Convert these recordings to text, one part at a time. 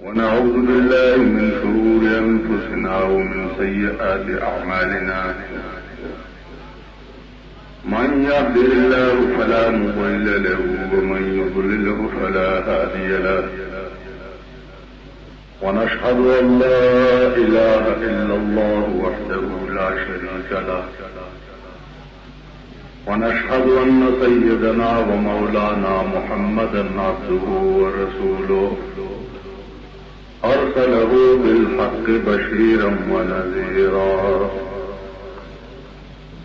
ونعوذ بالله من شرور أنفسنا ومن سيئات أعمالنا من يهده الله فلا مضل له ومن يضلله فلا هادي له ونشهد أن لا إله إلا الله وحده لا شريك له ونشهد أن سيدنا ومولانا محمدا عبده ورسوله أرسله بالحق بشيرا ونذيرا.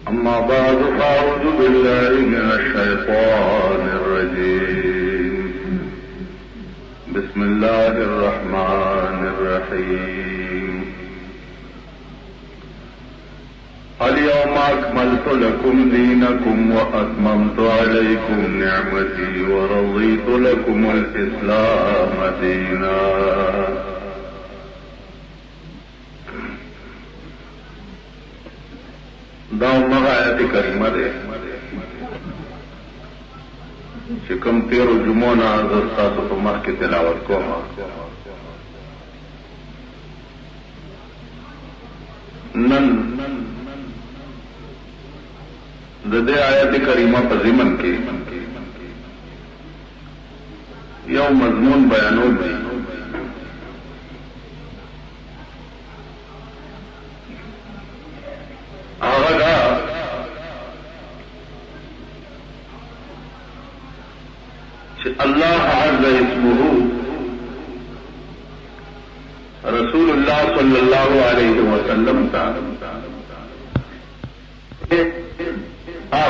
أما بعد فأعوذ بالله من الشيطان الرجيم. بسم الله الرحمن الرحيم. اليوم أكملت لكم دينكم وأتممت عليكم نعمتي ورضيت لكم الإسلام دينا. دا مغا آیت کریمه ده چې کوم تیرو جمعونه زه ستاسو په مخ کې تلاوت کوم. نن د دې آیت کریمه په ضمن کې یو مضمون بیانول دی. هغه دا چې الله عز اسمه رسول الله صلی الله علیه وسلم ته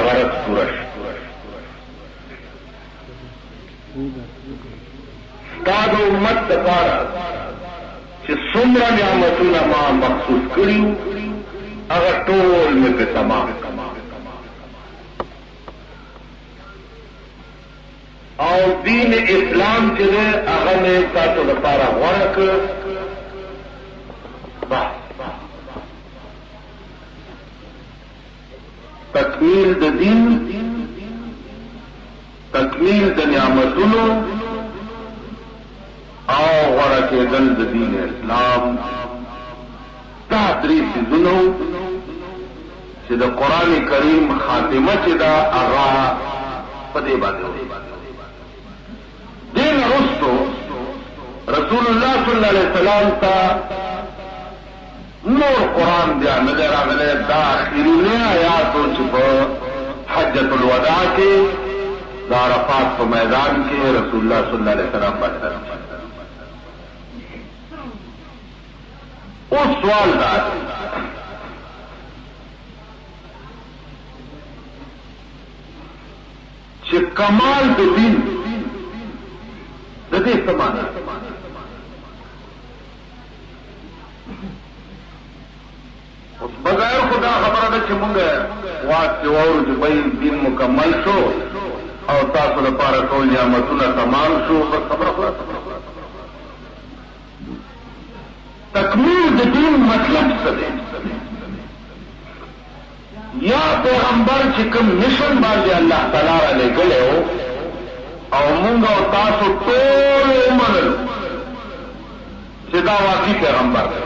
غرض پورش ستاد امت دپاره چې څومره نعمتونه ما مخصوص کړیو هغه ټول مې په تمام او دین اسلام چې دی هغه مې تاسو دپاره غوره کړ. تکمیل د دین، تکمیل د نعمتونو او غوره کېدل د دین اسلام، دا درې څیزونه چې د قرآن کریم خاتمه چې دا هغه په دې باندې دې نه وروستو رسول الله صلی الله علیه وسلم ته نور قرآن بیا نه دی راغلی. دا اخرینی آیاتو چې په حجة الوداع کې د عرفات په میدان کې رسول الله صلی الله علیه وسلم باندې. اوس سوال دا چې کمال د دین د دې څه معنی؟ اوس بغیر خدا خبره ده چې مونږ واټ وورو چې بای دین مکمل شو او تاسو لپاره ټول نعمتونه تمام شو، بس خبره خلاص. تکمیل د دین مطلب څه دی؟ یا پیغمبر چې کوم مشن باندې الله تعالی را لېږلی او مونږ او تاسو ټول ومنل چې دا واقعي پیغمبر دی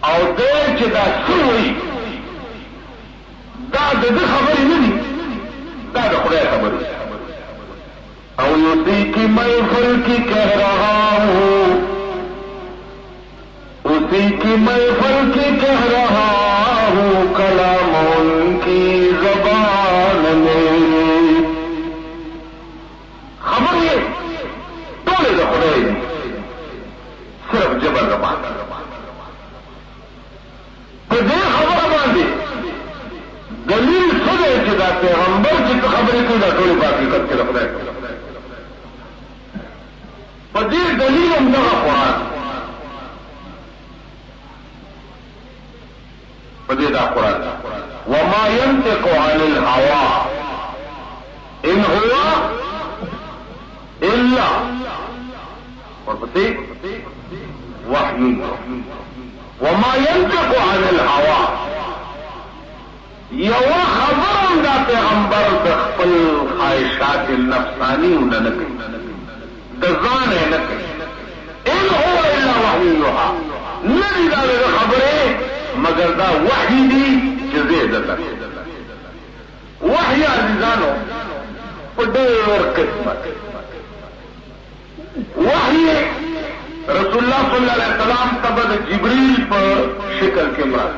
او دې چې دا څه وایي دا د ده خبرې نه دي، دا د خدای خبرې. او اسی کی محفل کی کہہ رہا ہوں، اسی کی محفل کی کہہ رہا ہوں، کلام ان کی زبان میں. خبر یہ ټولې د خدای دي، صرف جبر زبان. په دې خبره باندې دلیل څه دی چې دا پیغمبر چې خبرې کوي دا ټولې په حقیقت کې د خدای په دې دلیل همدغه قرآن، په دې دا قرآن وما ينطق عن الهوى ان هو الا ورپسې وحی. وما ينطق عن الهوى یو خبرم دا پیغمبر د خپل خواهشات نفسانی نه کوي، د ځان نه کوي. دا وحی دی چې زیدتا وحی عزیزانو په ډېر قسمت وحی رسول الله صلی الله علیه وسلم ته د جبرئیل په شکل کې مراد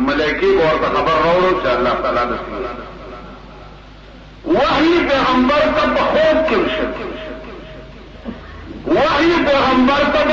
ملائکه ورته خبر راوړو چې الله تعالی د وحی پیغمبر ته په خوب کې وشي وحی پیغمبر ته د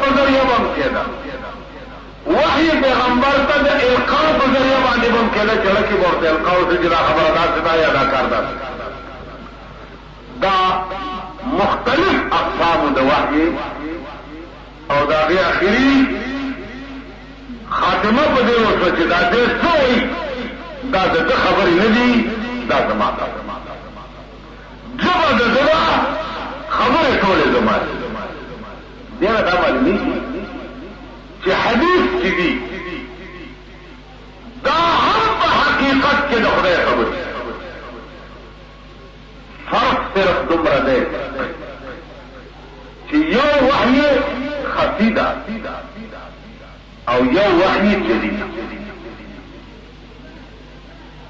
په ذریعہ باندې کېده وحی پیغمبر ته د القاء په ذریعہ باندې باندې کېده چې لکه ورته القاء د جلا خبره ده چې دا یا دا کار ده دا مختلف اقسام د وحی او دا غي اخیری خاتمه په دې وسه چې دا دې سوې دا د خبرې نه دي دا زما ده جبا د زما خبره ټولې زما دي دا دا باندې چې حدیث کې دي دا هم په حقیقت کې د خدای خبره فرق صرف دومره دی چې یو وحی خفي ده او یو وحی جلی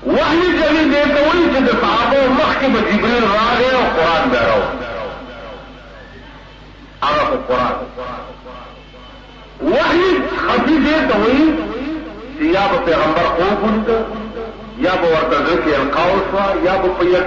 وحی جلی دې ته وایي چې د صحابه مخکې به جبرئیل راغی او قرآن به راو هغه قرآن وحی خفي دې ته وایي چې یا به پیغمبر خوب ولید یا به ورته ذکر القاء شو یا به په یک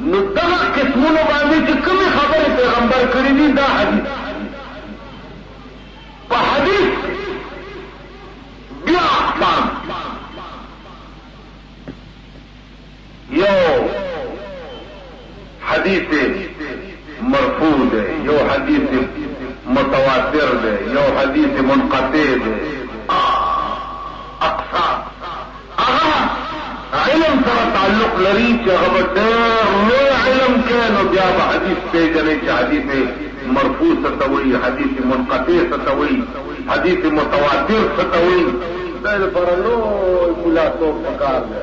نو دغه قسمونو باندې چې کومې خبرې پیغمبر کړې دي دا حدیث په حدیث بیا اقسام یو حدیث مرفوع ده یو حدیث متواتر ده یو حدیث منقطع ده اقسام هغه علم سره تعلق لري چې هغه ډېر لوی علم کې نو بیا به حدیث پیژنې چې حدیث مرفوع ستوي حدیث منقطع ستوي حدیث متواتر ستوي دا لپاره لوی ملاتوب پکار دی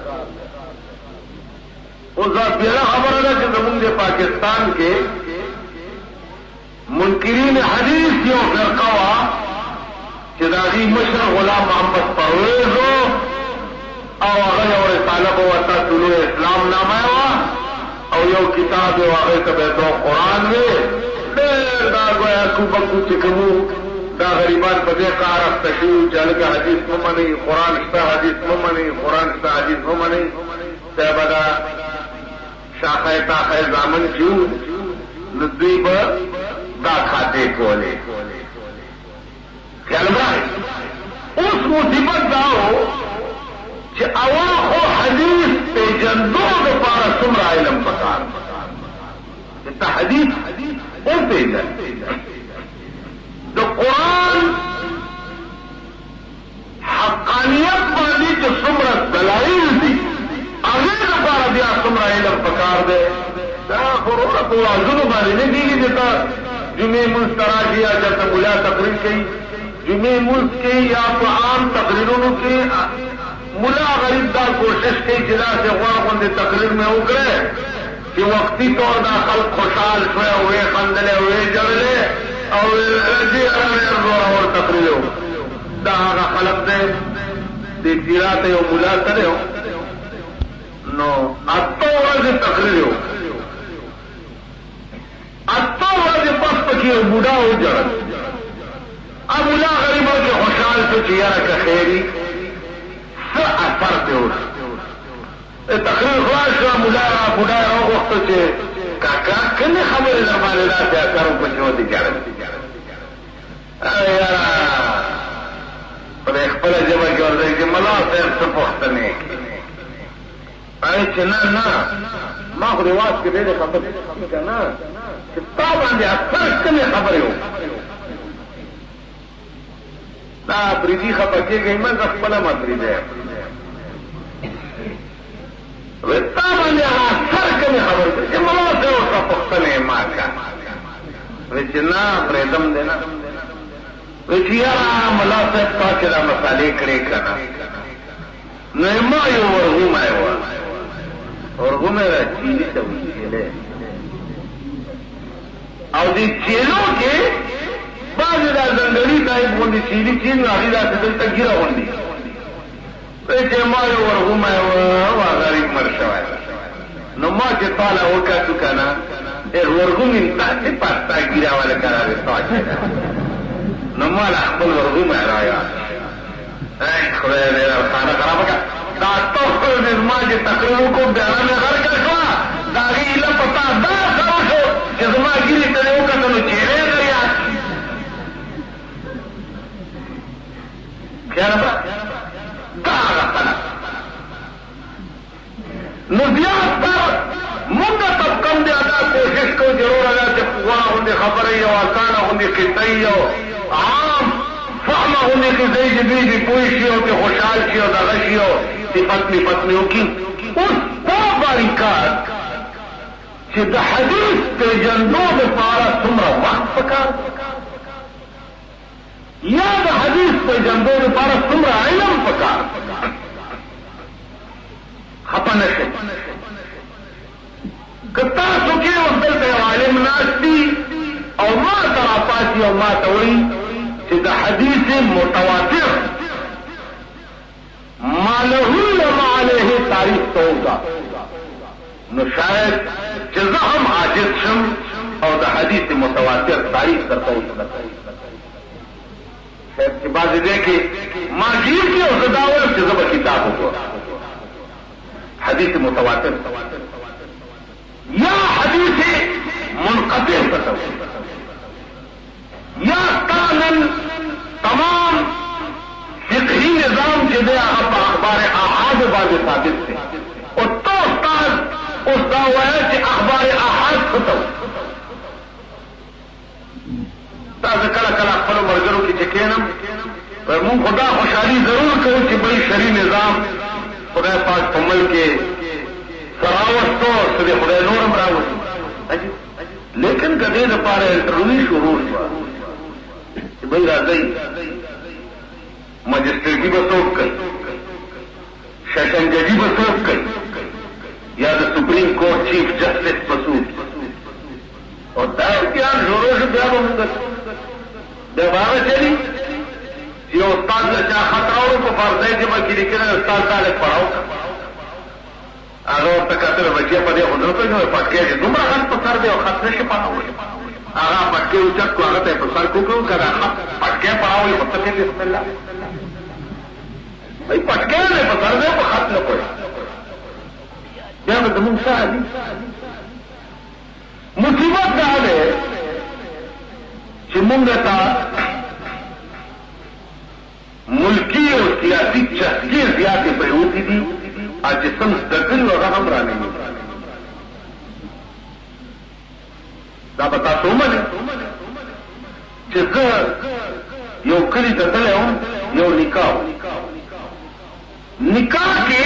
او ځکه خبره ده چې زمونږ د پاکستان کې منکرین حدیث یو فرقه وا چې دا غي مشر غلام محمد پرویز او هغه یو رساله په واسطه طلوع اسلام نامه وا او یو کتاب یو هغه ته به قرآن وی ډېر دا گویا کوبکو چې کومو دا غریبان په دې کار افتشو چې هغه حدیث ممنه قرآن شته حدیث ممنه قرآن شته حدیث ممنه تابدا شاخه تاخه زامن کیو ندوی به دا کھاتے کولے خیال بائی اس مصیبت داو چې اول خو حدیث پہ جندو دو پارا سمرا علم پکار جتا حدیث او پہ جن دو قرآن حقانیت باندې چې سمرا دلائل دی اگر دو پارا بیا سمرا علم پکار دے دا خورورا تو آزونو باندې نه دیگی دیتا جمعه ملک تراشی یا جاتا ملا تقریر کی جمعه ملک کی یا تو عام تقریرونو کی ملا غریب دا کوشش کی جدا سے غواقون دے تقریر میں اکرے کہ وقتی طور دا خلق خوشحال شوئے ہوئے خندلے ہوئے جڑلے اور جی اور تقریر ہو دا آگا خلق دے دیکھیراتے ہو ملا کرے ہو نو اتو ورد تقریر ہو اتو ورد پس پکی بوڑھا ہو جڑا اب ملا غریبوں کے خوشحال سے چیارہ کا خیری سا اثر پہ ہو تقریر خواہش ہوا ملا بوڑھا ہو وقت سے کاکا کنے خبر نرمانے دا سے اثروں پہ چھو دی جارہ یارا پر اخبر جمع کی ورده کہ ملا سیر سب وقتنے کی آئے چنا نا ما خو رواز کې ډېرې خبرې کنه چې تا باندې اثر کومې خبرې وو دا بریدي خبر کېږي ما خپله ما بریدی تا باندې اثر کومې خبرې چې ملا ته ورته پوښتنه ما کا چې نه پرېدم دی نه چې یاره ملا صاحب تا چې دا مسالې کړې که نه نو ما یو ورغومی وه ورغومی را چیلي ته وچیلی او دې چیلو کې بعضې دا ځنګلي دا صاحب غوندي چیلی چین راغی دا دلته ګیره غوندي چې ما یو ورغومه وا غریب مر شوی نو ما چې طالع وکړو کنه ورغومې تاسې پاستا ګیره ولا کړه تاسو نو ما لا خپل ورغومه رایا خدای دې خانه خراب کړه دا ټول دې ما چې تقریر وکړ دا نه غرق شو دا غي له پتا دا سره شو چې زما ګیره ته وکړو چې ریا خیال نو زیاد تر مونږ ته کم دی ادا کوشش کو ضرور ادا چې قوا غوندې خبرې او آسانه غوندې قصې او عام فهمه غوندې قصې چې دوی دې پوه شي او چې خوشحال شي او دغه شي او صفت مې وکړي اوس دا باریکات چې د حدیث پېژندو دپاره څومره وخت پکار یا د حدیث پېژندو دپاره څومره علم پکار خپه نشئ که تاسو کې اوس دلته یو عالم ناست دي او ما ته راپاسي او ما ته وایي چې د حدیث متواتر ما له وما علیه تاریخ ته وکړه نو شاید چې زه هم عاجز شم او د حدیث متواتر تاریخ درته وکړم شاید چې بعضې دی کې ما گیر کې او زه دا وایم چې زه به کتاب وګورم حدیث متواتر یا حدیث منقطع فتو یا تانن تمام فقہی نظام کے دے اخبار احاد باندې ثابت تھے اور تو استاد اس دعوی ہے کہ اخبار احاد فتو تاسو کله کله خپل مرګرو کې چکینم پر مون خدا خوشحالي ضرور کوي چې بل شری نظام خدای پاک په ملک کې سراوستو سره خدای نورم راوستي لیکن کدی د پاره انټرویو شروع شو چې بل راځي مجسټریټي به څوک کوي شکنجدي به څوک کوي یا د سپریم کورټ چیف جسټس مسعود او دا امتحان شروع شو بیا به موږ بیا به چلی یو استاد له چا خط راوړو په فرضای کې به کې لیکنه استاد طالب پڑھاو هغه ورته کتل بچی په دې خود ته نو پټکې چې دومره خط په سر دی او خط نشي پڑھاوي هغه پټکې اوچت کو هغه ته په سر کوکو کړه پټکې پڑھاوي په تکي بسم الله ای پټکې نه په سر دی په خط نه کوي بیا به موږ ساده مصیبت دا ده چې موږ ته ملکی او سیاسی چسکې زیاتې پریوتې دي چې څنګه دکړي هغه هم رانه دا به تاسو ومنئ چې زه یو کلي ته تللی وم یو نکاح کې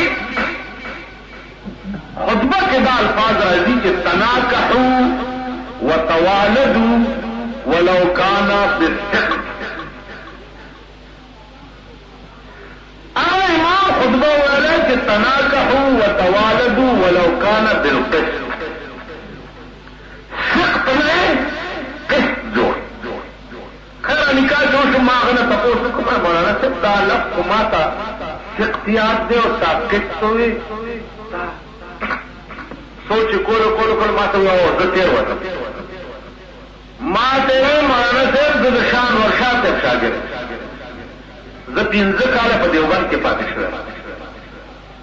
خطبه کې دا الفاظ راځي چې تناکحوا وتوالدوا ولو كان بالثقل امام خطبه ویلا چې تناکحوا وتوالدوا ولو كان بالقسط سقط نه قسط جوړ خیر نکاح جوړ شو ما غنه تاسو کومه مولانا صاحب دا لفظ ما ته سقطیات دی او ساکت وي سوچ کول ما ته وایو زه تیر وته ما ته مولانا صاحب د شان ورشاته شاګرد زه 15 کاله په دیوبند کې پاتې شوم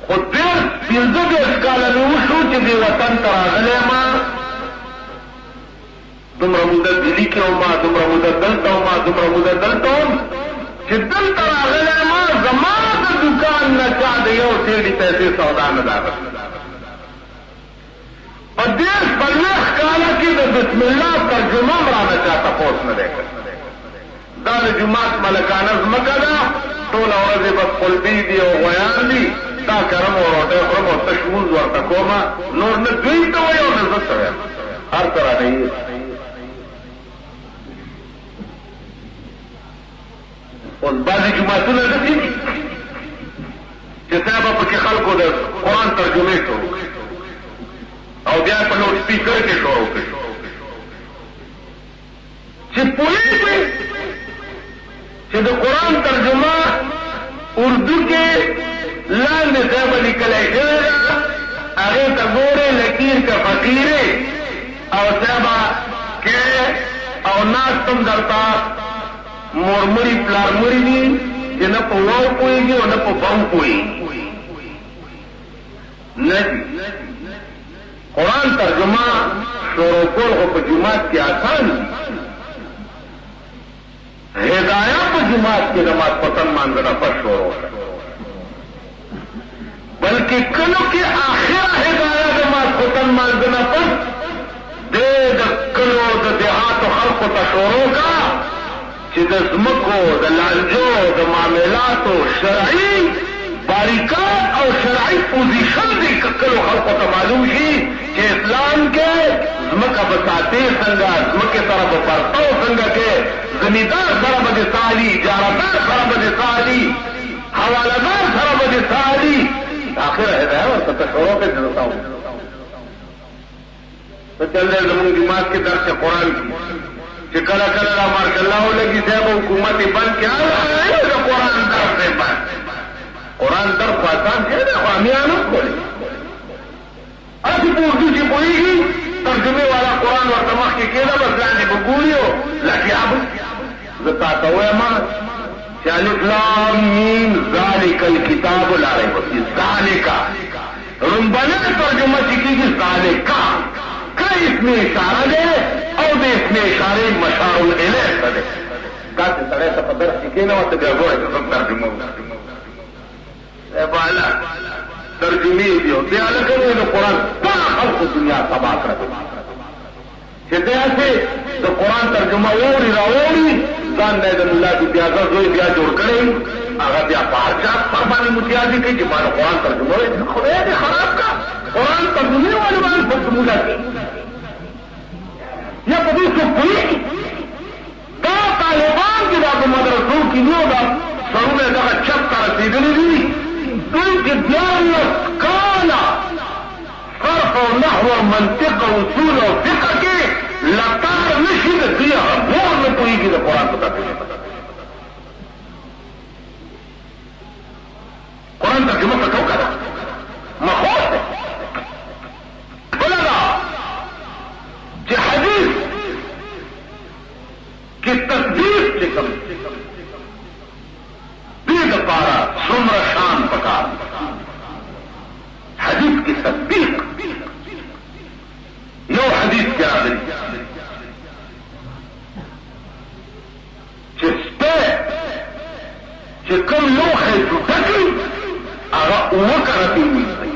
خو ډېر 15 کاله نو شو چې دی وطن ته راغلی ما دومره موده دلی کې وم دومره موده دلته وم چې دلته راغلی ما زما د دوکان نه چا د یو ټېډې پیسې سودا نه ده په دې 40 کاله کې د بسم الله ترجمه هم رانه چا تپوس نه دی دا د جومات ملکانه ځمکه ده ټوله ورځې بس قلبي دي او غویان دي دا کرم او روټۍ خورم او تش مونځ ورته کومه نور نه دوی ته وایي او نه زه ته وایم هر څه رانه یې اوس بعضې جوماتونه داسې دي چې صاحب پکې خلکو د قرآن ترجمې شروع کړي او بیا په لوډ سپیکر کې شروع کړي چې پوهېږي چې د قرآن ترجمه اردو کې لاندې ځای به لیکلی شوې ده، هغې ته ګورې لکیر که فقیرې او صاحبه کې او ناستم درته مورمړي پلارمړي دي چې نه په واو پوهېږي او نه په بم پوهېږي. نه دي قرآن ترجمه شروع کول خو په جومات کې آسان دي، هدایه په جومات کې د ماسپښین مانځنه پس شروع ده، بلکې کلو کې آخره هدایه د ماسپښین مانځنه پس د کلو د دیهاتو خلقو ته شروع کا چې د ځمکو د لانجو د معاملاتو شرعي باریکات او شرعي پوزیشن دی کلو خلقو ته معلوم شي چې اسلام کې ځمکه به ساتې څنګه، ځمکې سره به پرتو څنګه کې، زمیندار سره به دې سالي، اجارهدار سره به دې سالي، حوالهدار سره به دې سالي. آخره هدایه ورته ته شروع کړې درته ته چل دی زمونږ جومات کې درس قرآن کې چې کله کله را ماشاءالله ولګي صاحب حکومت یې بند کړي د قرآن درس یې بند. قرآن درس خو آسان شی دی، خو امیانو کولی اسی په اردو چې پوهېږي ترجمې والا قرآن ورته مخکې کېده بس لاندې به ګوري او لکیا به زه تاته وایم چې الف لام میم ذالک الکتاب لا ریب فیه، ذالکا رنبنه ترجمه چې کېږي ذالکا کا اسم اشاره دی او د اسم اشارې مشار الیه څه دی. داسې سړی ته په درس کې کېنوته بیا ګوره چې څوک ترجمه وکړي بالا ترجمې دي او بیا لکه د قرآن ټول خلقو دنیا تباه کړه چې داسې د قرآن ترجمه ووري راوړي ځان دی د ملا بیا زوی بیا جوړ کړی هغه بیا په هر چا پر باندې متیازي کوي چې ما د قرآن ترجمه وایي. خدای دې خراب کا قرآن ترجمې والے باندې په مولا کې یا په دې څه پوهېږي دا طالبان چې دا په مدرسو کې دي او دا سرونه دغه چپ ته رسېدلي دي دوی چې 14 کاله صرف او نحو او منطق او اصول او فقه کې لطار نشي د دوی هغه بور نه پوهېږي د قرآن په ترجمه. قرآن ترجمه ته ټوکه ده مخوف ده. بله ده چې حدیث کې تصدیق چې کوم دې دپاره څومره شان پکار حدیث کې تصدیق. یو حدیث کې راغلی چې سپی چې کوم لوښی ټوټه کړي هغه 7 کرتې ونیسئ.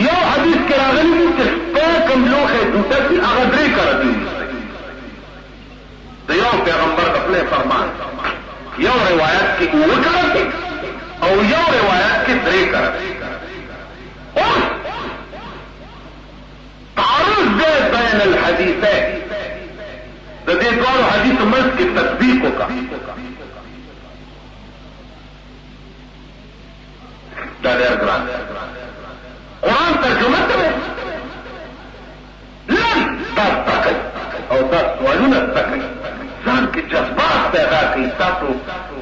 یو حدیث کې راغلی دی چې سپی کوم لوښی ټوټه کړي هغه 3 کرتې ونیسئ. د یو پیغمبر د خپل فرمان یو روایت کې 7 کرتې او یو روایت کې 3 کرتې. اوس تعارض دی بین الحدیثین د دې دوه حدیثو منځ کې تطبیق وکړه. دا ډېر ګران قرآن ترجمه کوي لن تاسو کوي او تاسو سوالونه کوي ځان کې جذبات پیدا کوي. تاسو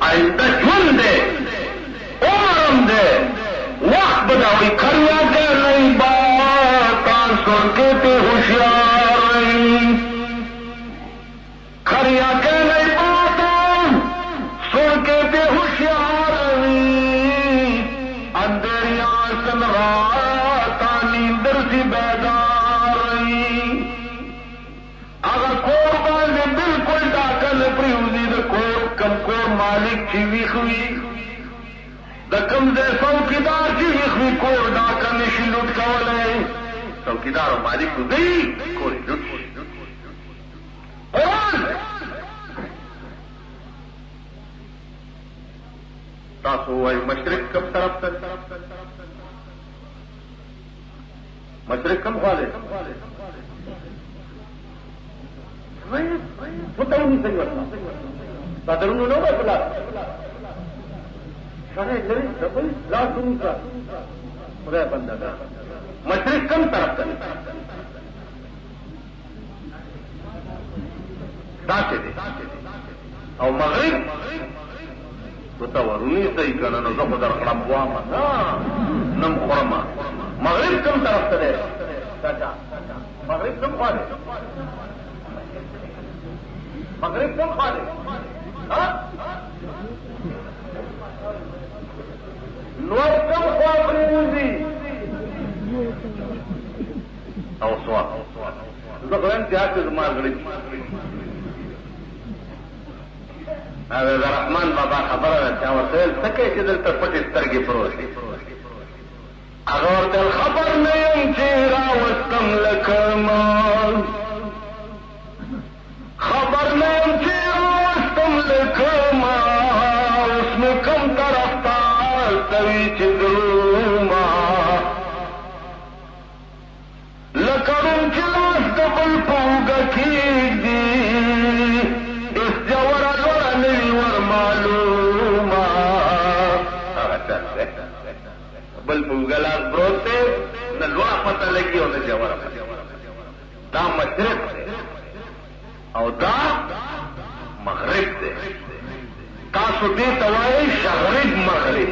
آئنده ژوند دی عمرم دی وقت به دا وایي کریا که نہیں باتان سن کے تے ہوشیار کریا که نہیں باتان سن کے تے ہوشیار اندریاں سن راتا نیندر سی بیدار اگر کور باندې بالکل ډاکل پریوزي د کور کم کور مالک چې ویښ وي د کوم ځای څوکیدار چې ویښ وي کور ډاکه نشي لوټ کولی. څوکیدار او مالک دی کور یې لوټ شي. قرآن تاسو وایو مشرق کم طرف ته مشرق کم خوا دی پته ونیسئ ورته صدرونو نه وایي پلار سره لري خپل لاس ونیسه خدای بنده مشرق کم طرف ته داسې دی او مغرب وتورونی صحیح کنه نو زه خو در خړم وامه نم خورمه مغرب کوم طرف ته دی چاچا مغرب کوم خوا دی مغرب کوم خوا دی نور کوم خوا پرېوځي او سوا زه غواړم چې هغه زما غړي د رحمان بابا خبره ده چې ورته ویل څه کوې چې دلته پټې سترګې پروت دي هغه ورته خبر نه یم چې راوستم لکه مال خبر نه یم چې راوستم لکه مال اوس مې کوم طرف ته استوي چې دروما لکه روم چې لاس د بل په اوږه کېږدي اس جوره لوړه نه وي ور معلومه بل په اوږه لاس پروت دی نه لوړه پته لګي او نه جوره دا مشرق دی او دا مغرب دی تاسو دې ته وایئ شغرب مغرب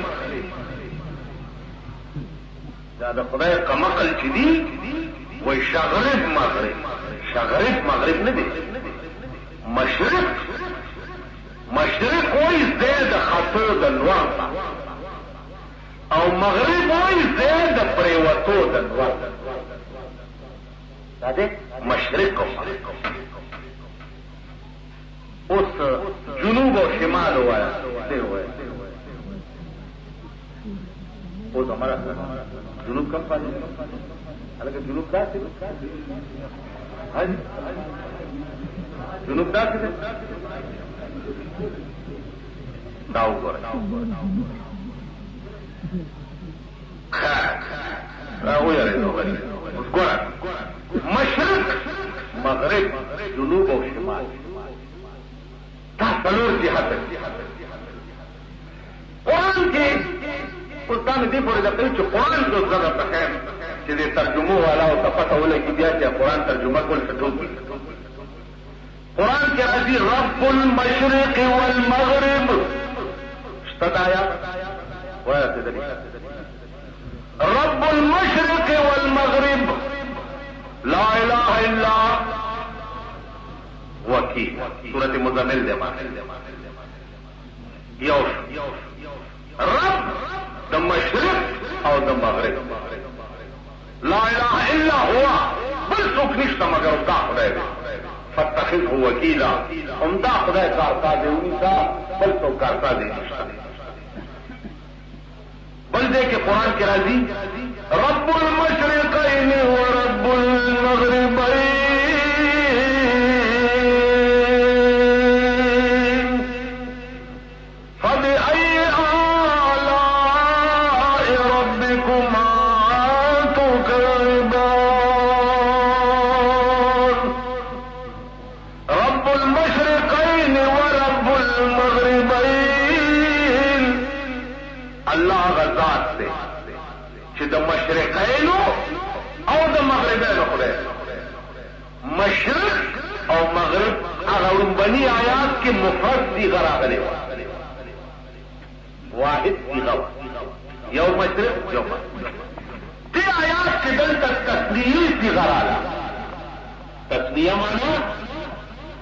دا د خدای قمقل چې دي وای شغرب مغرب شغرب مغرب نه دی مشرق وای زید د خطو د لوړ او مغرب وای زید د پریوتو د لوړ دا دی مشرق او مغرب اوس جنوب او شمال وایا ډېر وایا اوس هغه جنوب کم پاتې هلکه جنوب داسې جنوب داسې دی دا وګورئ راویارېدو اوس ګوره مشرق مغرب جنوب او شمال دا څلور جهته قرآن کې اوس دا مې دې پورې درته وایي چې قرآن زه درته ښیم چې د ترجمو والاو ته پته ولګي بیا چې قرآن ترجمه کول څه ټوک وي قرآن کې راځي رب المشرق والمغرب شته دا آیات وایه ته دې رب المشرق والمغرب لا اله الا وکیل سورۃ مزمل دے مانے یوش رب د مشرق او د مغرب لا اله الا هو بل څوک نشته مگر دا خدای دی فاتخذه وکیلا هم دا خدای کارتا دی ونیسا بل څوک کارتا دی نشته بل دې کې قرآن کې راځي رب المشرقین ورب المغربین د مشرقینو او د مغربینو خدای مشرق او مغرب هغه لومبني آیات کې مفرد صيغه راغلې وه واحد صيغه یو مشرق یو مغرب دې آیات کې دلته تسنیه صيغه راغله تسنیه معنا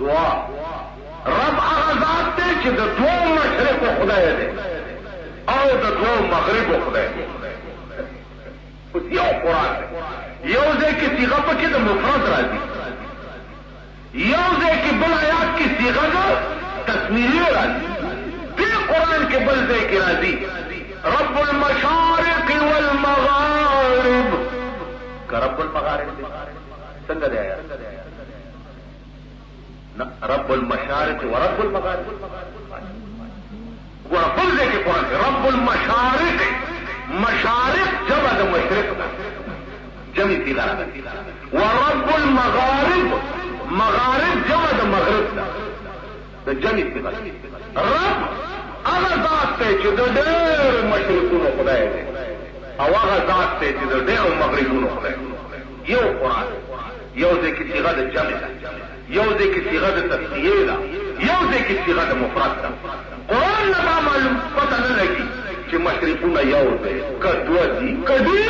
دعا رب هغه ذات دی چې د دوه مشرق خدای دی او د دوه مغرب خدای دی یو قرآن یو ځای کې صيغه پکې د مفرد راځي یو ځای کې بل آیات کې صيغه د تسنیه راځي دې قرآن کې بل ځای کې راځي رب المشارق والمغارب که رب المغارب څنګه دی آیات رب المشارق ورب المغارب ګوره بل ځای کې قرآن رب المشارق مشارق جمع د مشرق جمع صيغه راغلي ورب المغارب مغارب جمع د مغرب د جمع صيغه رب هغه ذات ته چې د ډېر مشرقونو خدای دی او هغه ذات ته چې د ډېر مغربونو خدای دی یو قرآن یو ځای کې صيغه د جمع ده یو ځای کې صيغه د تسنیه ده یو ځای کې صيغه د مفرد ده. قرآن نه دا معلوم پته نه لګي چې مشرقونه یو دی که دوه دي که ډېر